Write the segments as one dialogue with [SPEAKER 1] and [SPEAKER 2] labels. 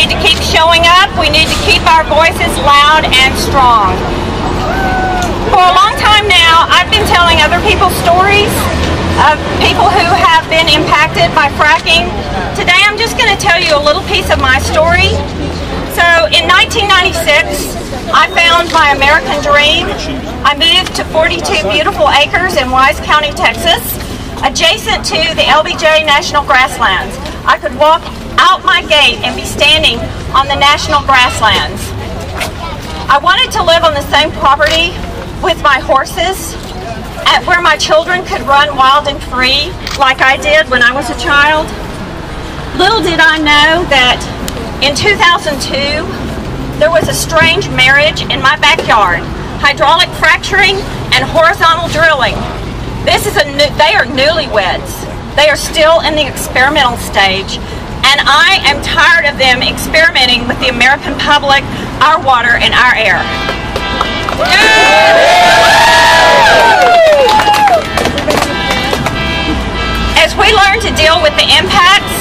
[SPEAKER 1] need to keep showing up. We need to keep our voices loud and strong. For a long time now, I've been telling other people's stories of people who have been impacted by fracking. Today I'm just going to tell you a little piece of my story. So in 1996, I found my American dream. I moved to 42 beautiful acres in Wise County, Texas, adjacent to the LBJ National Grasslands. I could walk out my gate and be standing on the national grasslands. I wanted to live on the same property with my horses, at where my children could run wild and free like I did when I was a child. Little did I know that in 2002 there was a strange marriage in my backyard. Hydraulic fracturing and horizontal drilling. They are newlyweds. They are still in the experimental stage, and I am tired of them experimenting with the American public, our water, and our air. As we learn to deal with the impacts,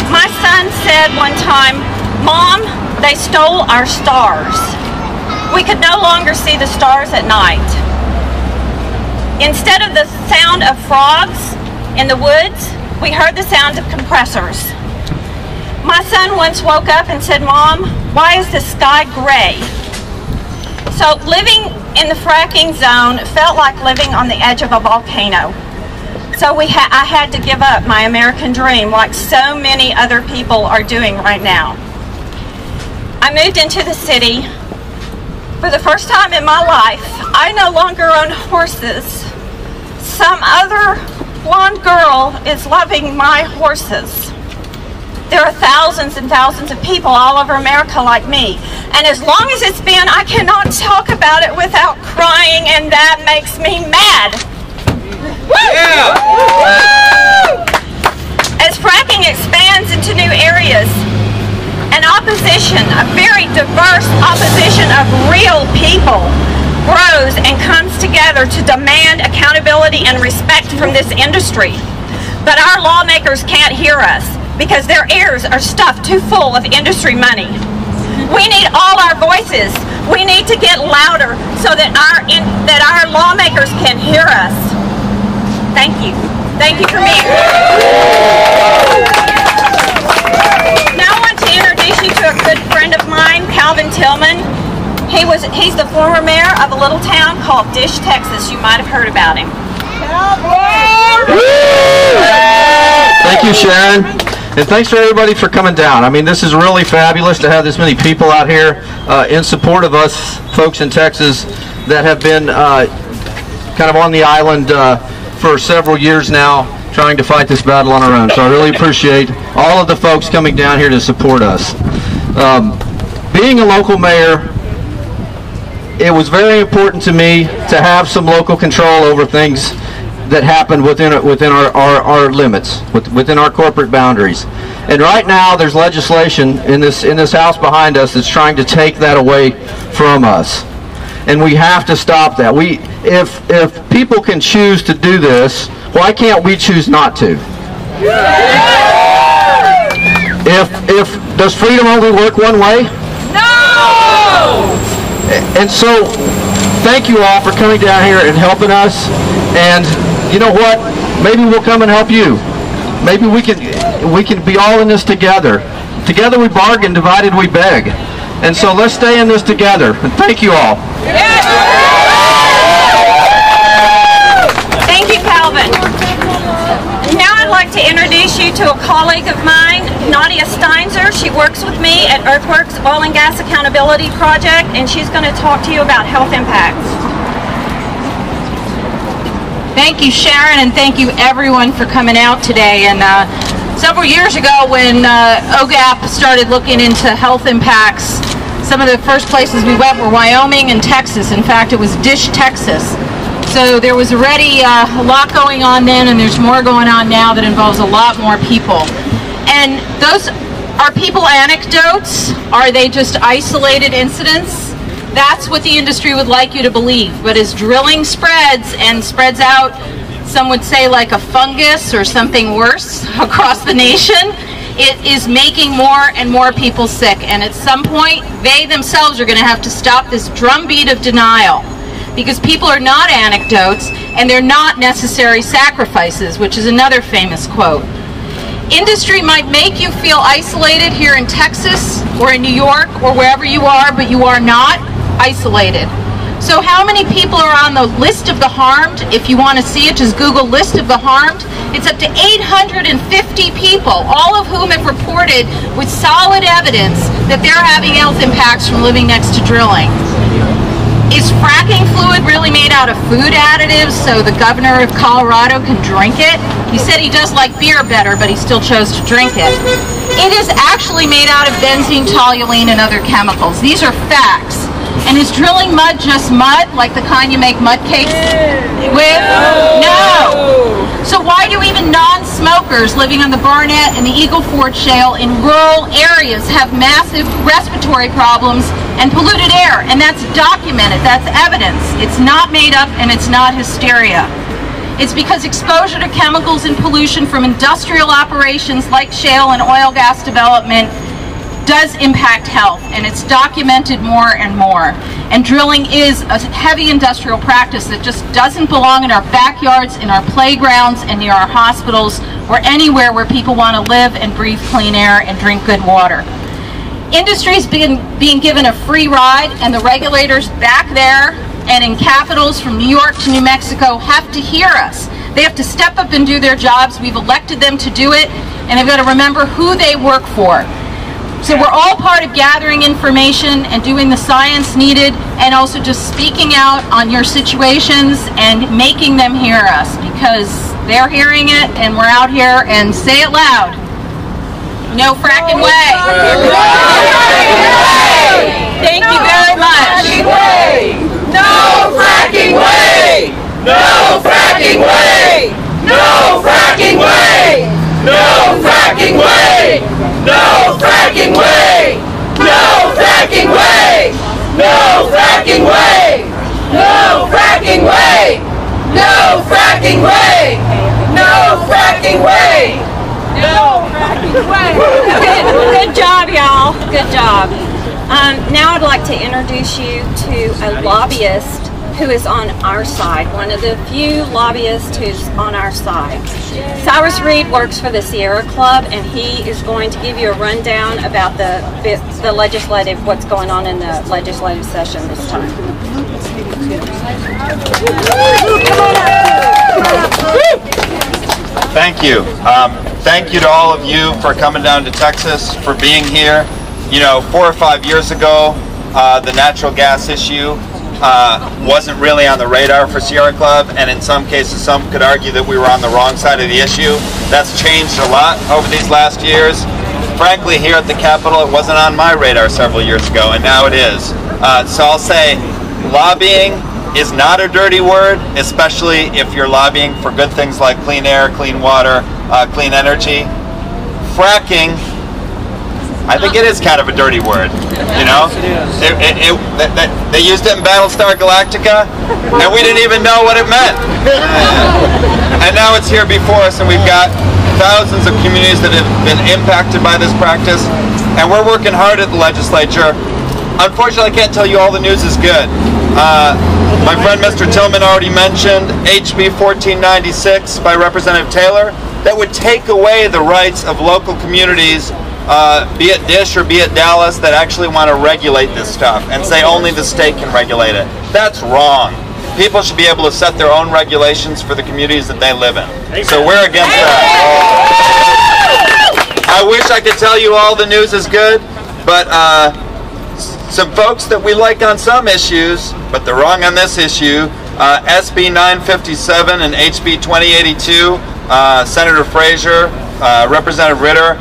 [SPEAKER 1] my son said one time, "Mom, they stole our stars." We could no longer see the stars at night. Instead of the sound of frogs in the woods, we heard the sound of compressors. My son once woke up and said, "Mom, why is the sky gray?" So living in the fracking zone felt like living on the edge of a volcano. So I had to give up my American dream like so many other people are doing right now. I moved into the city. For the first time in my life, I no longer own horses. Some other blonde girl is loving my horses. There are thousands and thousands of people all over America like me. And as long as it's been, I cannot talk about it without crying, and that makes me mad. Yeah. As fracking expands into new areas, an opposition, a very diverse opposition of real people, grows and comes together to demand accountability and respect from this industry. But our lawmakers can't hear us, because their ears are stuffed too full of industry money. We need all our voices. We need to get louder so that our lawmakers can hear us. Thank you. Thank you for being here. Now I want to introduce you to a good friend of mine, Calvin Tillman. He's the former mayor of a little town called Dish, Texas. You might have heard about him.
[SPEAKER 2] Thank you, Sharon. And thanks for everybody for coming down. I mean, this is really fabulous to have this many people out here in support of us folks in Texas that have been kind of on the island for several years now, trying to fight this battle on our own. So I really appreciate all of the folks coming down here to support us. Being a local mayor, it was very important to me to have some local control over things that happen within our limits, within our corporate boundaries. And right now there's legislation in this house behind us that's trying to take that away from us. And we have to stop that. If people can choose to do this, why can't we choose not to? Does freedom only work one way?
[SPEAKER 1] No!
[SPEAKER 2] And so thank you all for coming down here and helping us. And you know what? Maybe we'll come and help you. Maybe we can be all in this together. Together we bargain, divided we beg. And so let's stay in this together. And thank you all.
[SPEAKER 1] Thank you, Calvin. Now I'd like to introduce you to a colleague of mine, Nadia Steinzer. She works with me at Earthworks Oil and Gas Accountability Project, and she's going to talk to you about health impacts.
[SPEAKER 3] Thank you, Sharon, and thank you everyone for coming out today. And several years ago when OGAP started looking into health impacts, some of the first places we went were Wyoming and Texas. In fact, it was Dish, Texas. So there was already a lot going on then, and there's more going on now that involves a lot more people. And those are people anecdotes? Are they just isolated incidents? That's what the industry would like you to believe. But as drilling spreads and spreads out, some would say like a fungus or something worse across the nation, it is making more and more people sick, and at some point they themselves are going to have to stop this drumbeat of denial, because people are not anecdotes and they're not necessary sacrifices, which is another famous quote. Industry might make you feel isolated here in Texas or in New York or wherever you are, but you are not isolated. So how many people are on the list of the harmed? If you want to see it, just Google list of the harmed. It's up to 850 people, all of whom have reported with solid evidence that they're having health impacts from living next to drilling. Is fracking fluid really made out of food additives so the governor of Colorado can drink it? He said he does like beer better, but he still chose to drink it. It is actually made out of benzene, toluene, and other chemicals. These are facts. And is drilling mud just mud, like the kind you make mud cakes with? No. So why do even non-smokers living on the Barnett and the Eagle Ford Shale in rural areas have massive respiratory problems and polluted air? And that's documented, that's evidence. It's not made up and it's not hysteria. It's because exposure to chemicals and pollution from industrial operations like shale and oil gas development does impact health, and it's documented more and more. And drilling is a heavy industrial practice that just doesn't belong in our backyards, in our playgrounds, and near our hospitals, or anywhere where people want to live and breathe clean air and drink good water. Industry's being given a free ride, and the regulators back there and in capitals from New York to New Mexico have to hear us. They have to step up and do their jobs. We've elected them to do it, and they've got to remember who they work for. So we're all part of gathering information and doing the science needed, and also just speaking out on your situations and making them hear us, because they're hearing it and we're out here. And say it loud. No fracking way. Thank you very much.
[SPEAKER 4] No fracking way! No fracking way! No fracking way! No fracking way! No fracking way! No fracking way! No fracking way! No fracking way! No fracking way! No fracking way! No fracking way!
[SPEAKER 1] Good job, y'all. Good job. Now I'd like to introduce you to a lobbyist who is on our side, one of the few lobbyists who's on our side. Cyrus Reed works for the Sierra Club, and he is going to give you a rundown about the legislative, what's going on in the legislative session this time.
[SPEAKER 5] Thank you. Thank you to all of you for coming down to Texas, for being here. You know, 4 or 5 years ago, the natural gas issue wasn't really on the radar for Sierra Club, and in some cases some could argue that we were on the wrong side of the issue. That's changed a lot over these last years. Frankly, here at the Capitol, it wasn't on my radar several years ago, and now it is. So I'll say lobbying is not a dirty word, especially if you're lobbying for good things like clean air, clean water, clean energy. Fracking, I think it is kind of a dirty word, you know? They used it in Battlestar Galactica, and we didn't even know what it meant. And now it's here before us, and we've got thousands of communities that have been impacted by this practice, and we're working hard at the legislature. Unfortunately, I can't tell you all the news is good. My friend Mr. Tillman already mentioned HB 1496 by Representative Taylor that would take away the rights of local communities, be it Dish or be it Dallas, that actually want to regulate this stuff and say only the state can regulate it. That's wrong. People should be able to set their own regulations for the communities that they live in. So we're against that. I wish I could tell you all the news is good, but some folks that we like on some issues, but they're wrong on this issue. SB 957 and HB 2082, Senator Frazier, Representative Ritter,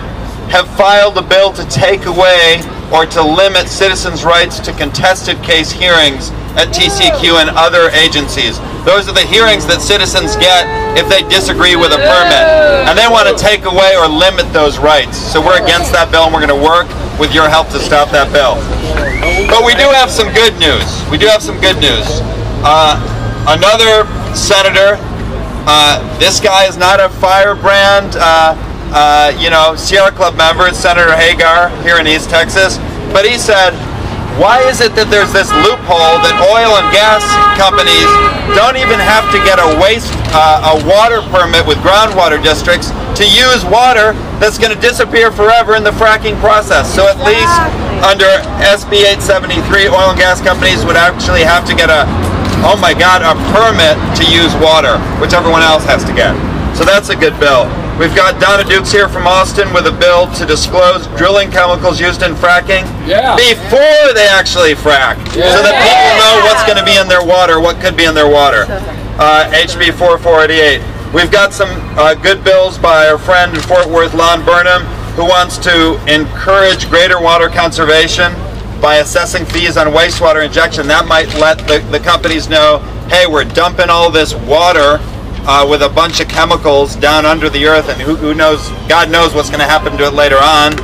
[SPEAKER 5] have filed a bill to take away or to limit citizens' rights to contested case hearings at TCEQ and other agencies. Those are the hearings that citizens get if they disagree with a permit. And they want to take away or limit those rights. So we're against that bill, and we're going to work with your help to stop that bill. But we do have some good news. We do have some good news. Another senator, this guy is not a firebrand you know, Sierra Club member, Senator Hagar here in East Texas, but he said, why is it that there's this loophole that oil and gas companies don't even have to get a water permit with groundwater districts to use water that's going to disappear forever in the fracking process? So at least under SB 873, oil and gas companies would actually have to get a permit to use water, which everyone else has to get. So that's a good bill. We've got Donna Dukes here from Austin with a bill to disclose drilling chemicals used in fracking before they actually frack, so that people know what's going to be in their water, what could be in their water. HB 4488. We've got some good bills by our friend in Fort Worth, Lon Burnham, who wants to encourage greater water conservation by assessing fees on wastewater injection. That might let the companies know, hey, we're dumping all this water with a bunch of chemicals down under the earth, and who knows, God knows what's going to happen to it later on,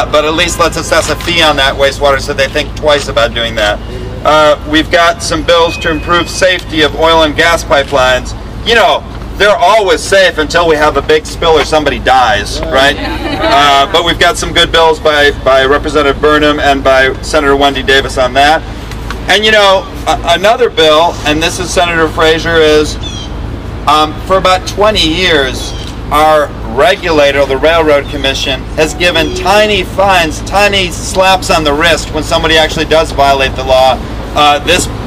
[SPEAKER 5] but at least let's assess a fee on that wastewater so they think twice about doing that. We've got some bills to improve safety of oil and gas pipelines. You know, they're always safe until we have a big spill or somebody dies, right? But we've got some good bills by Representative Burnham and by Senator Wendy Davis on that. And you know, another bill, and this is Senator Frazier, is for about 20 years, our regulator, the Railroad Commission, has given tiny fines, tiny slaps on the wrist when somebody actually does violate the law.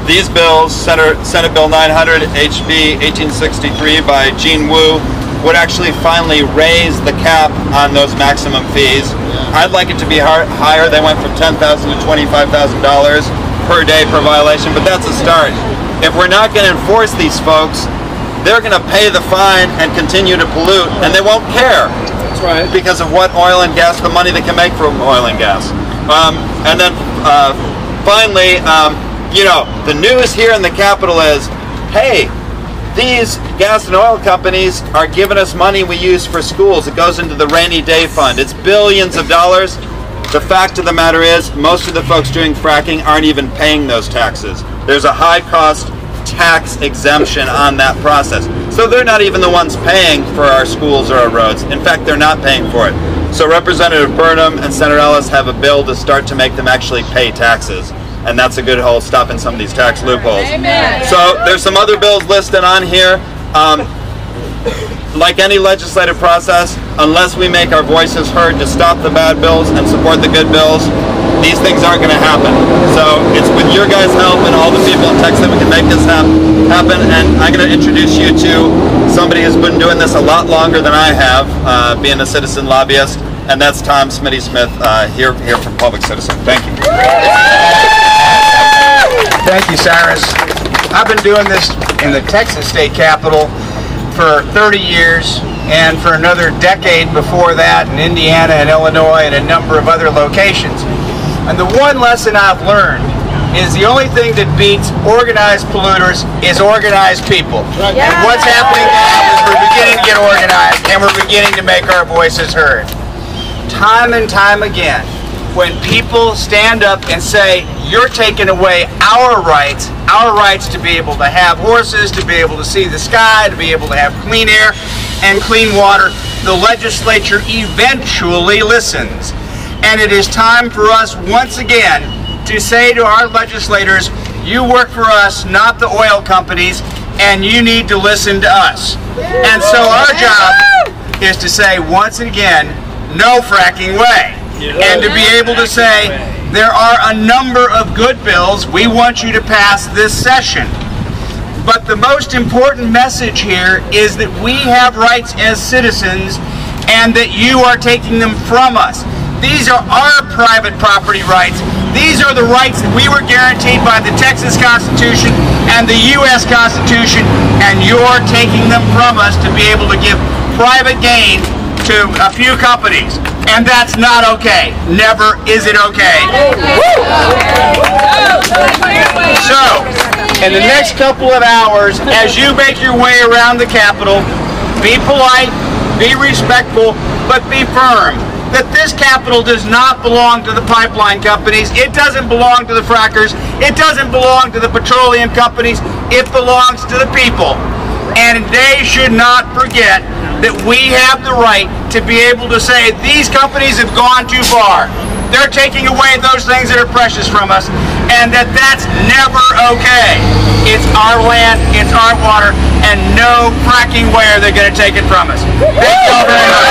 [SPEAKER 5] These bills, Senate Bill 900, HB 1863 by Gene Wu, would actually finally raise the cap on those maximum fees. I'd like it to be higher. They went from $10,000 to $25,000 per day per violation, but that's a start. If we're not going to enforce these folks, they're going to pay the fine and continue to pollute, and they won't care. That's right. Because of what oil and gas, the money they can make from oil and gas. And then finally, you know, the news here in the Capitol is, hey, these gas and oil companies are giving us money we use for schools. It goes into the rainy day fund. It's billions of dollars. The fact of the matter is, most of the folks doing fracking aren't even paying those taxes. There's a high cost tax exemption on that process. So they're not even the ones paying for our schools or our roads. In fact, they're not paying for it. So Representative Burnham and Senator Ellis have a bill to start to make them actually pay taxes. And that's a good whole stop in some of these tax loopholes. Amen. So there's some other bills listed on here. Like any legislative process, unless we make our voices heard to stop the bad bills and support the good bills, these things aren't going to happen. So it's with your guys' help and all the people in Texas that we can make this happen. And I'm going to introduce you to somebody who's been doing this a lot longer than I have, being a citizen lobbyist, and that's Tom Smitty-Smith here from Public Citizen. Thank you.
[SPEAKER 6] Thank you, Cyrus. I've been doing this in the Texas State Capitol for 30 years, and for another decade before that in Indiana and Illinois and a number of other locations. And the one lesson I've learned is the only thing that beats organized polluters is organized people. Yeah. And what's happening now is we're beginning to get organized and we're beginning to make our voices heard. Time and time again, when people stand up and say, you're taking away our rights to be able to have horses, to be able to see the sky, to be able to have clean air and clean water, the legislature eventually listens. And it is time for us once again to say to our legislators, you work for us, not the oil companies, and you need to listen to us. And so our job is to say once again, no fracking way. And to be able to say, there are a number of good bills we want you to pass this session. But the most important message here is that we have rights as citizens and that you are taking them from us. These are our private property rights. These are the rights that we were guaranteed by the Texas Constitution and the U.S. Constitution, and you're taking them from us to be able to give private gain to a few companies. And that's not okay. Never is it okay. So, in the next couple of hours, as you make your way around the Capitol, be polite, be respectful, but be firm. That this Capitol does not belong to the pipeline companies. It doesn't belong to the frackers. It doesn't belong to the petroleum companies. It belongs to the people. And they should not forget that we have the right to be able to say these companies have gone too far. They're taking away those things that are precious from us, and that's never okay. It's our land, it's our water, and no fracking way are they going to take it from us. Thank you all very much.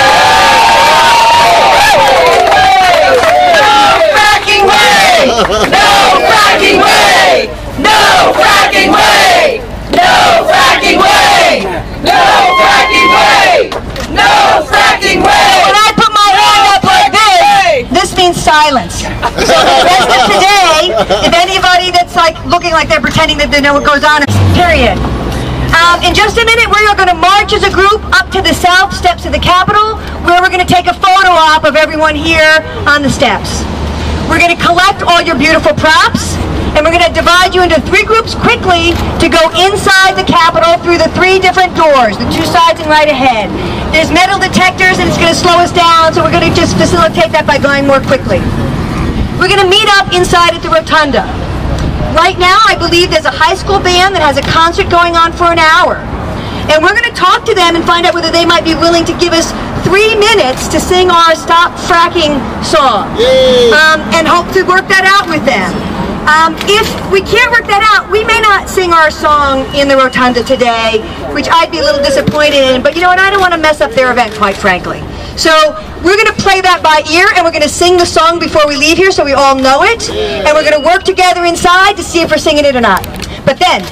[SPEAKER 4] No fracking way! No fracking way! No fracking way! No fracking way! No fracking way! No fracking way!
[SPEAKER 7] When I put my hand up like this means silence. So the rest of today, if anybody that's like looking like they're pretending that they know what goes on, period. In just a minute, we are going to march as a group up to the south steps of the Capitol, where we're going to take a photo op of everyone here on the steps. We're going to collect all your beautiful props, and we're going to divide you into 3 groups quickly to go inside the Capitol through the 3 different doors, the 2 sides and right ahead. There's metal detectors, and it's going to slow us down, so we're going to just facilitate that by going more quickly. We're going to meet up inside at the Rotunda. Right now, I believe there's a high school band that has a concert going on for an hour. And we're going to talk to them and find out whether they might be willing to give us 3 minutes to sing our Stop Fracking song. And hope to work that out with them. If we can't work that out, we may not sing our song in the Rotunda today, which I'd be a little disappointed in, but you know what, I don't want to mess up their event, quite frankly. So we're going to play that by ear, and we're going to sing the song before we leave here so we all know it, and we're going to work together inside to see if we're singing it or not. But then,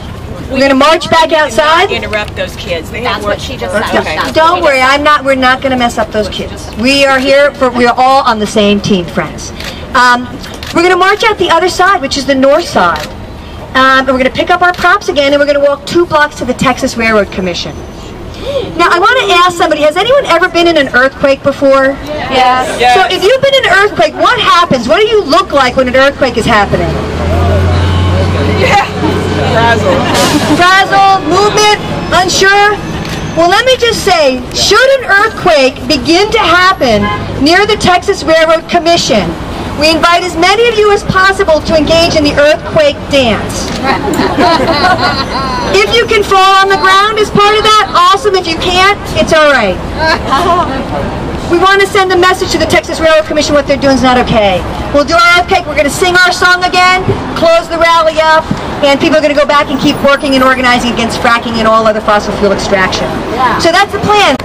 [SPEAKER 7] we're going to march back outside.
[SPEAKER 1] Interrupt those kids.
[SPEAKER 8] That's what she just said.
[SPEAKER 1] Okay.
[SPEAKER 7] Don't worry, we're not going to mess up those kids. We are here, we are all on the same team, friends. We're going to march out the other side, which is the north side. And we're going to pick up our props again, and we're going to walk 2 blocks to the Texas Railroad Commission. Now, I want to ask somebody, has anyone ever been in an earthquake before?
[SPEAKER 1] Yes.
[SPEAKER 7] So if you've been in an earthquake, what happens? What do you look like when an earthquake is happening?
[SPEAKER 1] Yeah.
[SPEAKER 7] Frazzled, movement, unsure? Well, let me just say, should an earthquake begin to happen near the Texas Railroad Commission, we invite as many of you as possible to engage in the earthquake dance. If you can fall on the ground as part of that, awesome. If you can't, it's all right. We want to send a message to the Texas Railroad Commission what they're doing is not okay. We'll do our earthquake, we're going to sing our song again, close the rally up, and people are going to go back and keep working and organizing against fracking and all other fossil fuel extraction. So that's the plan.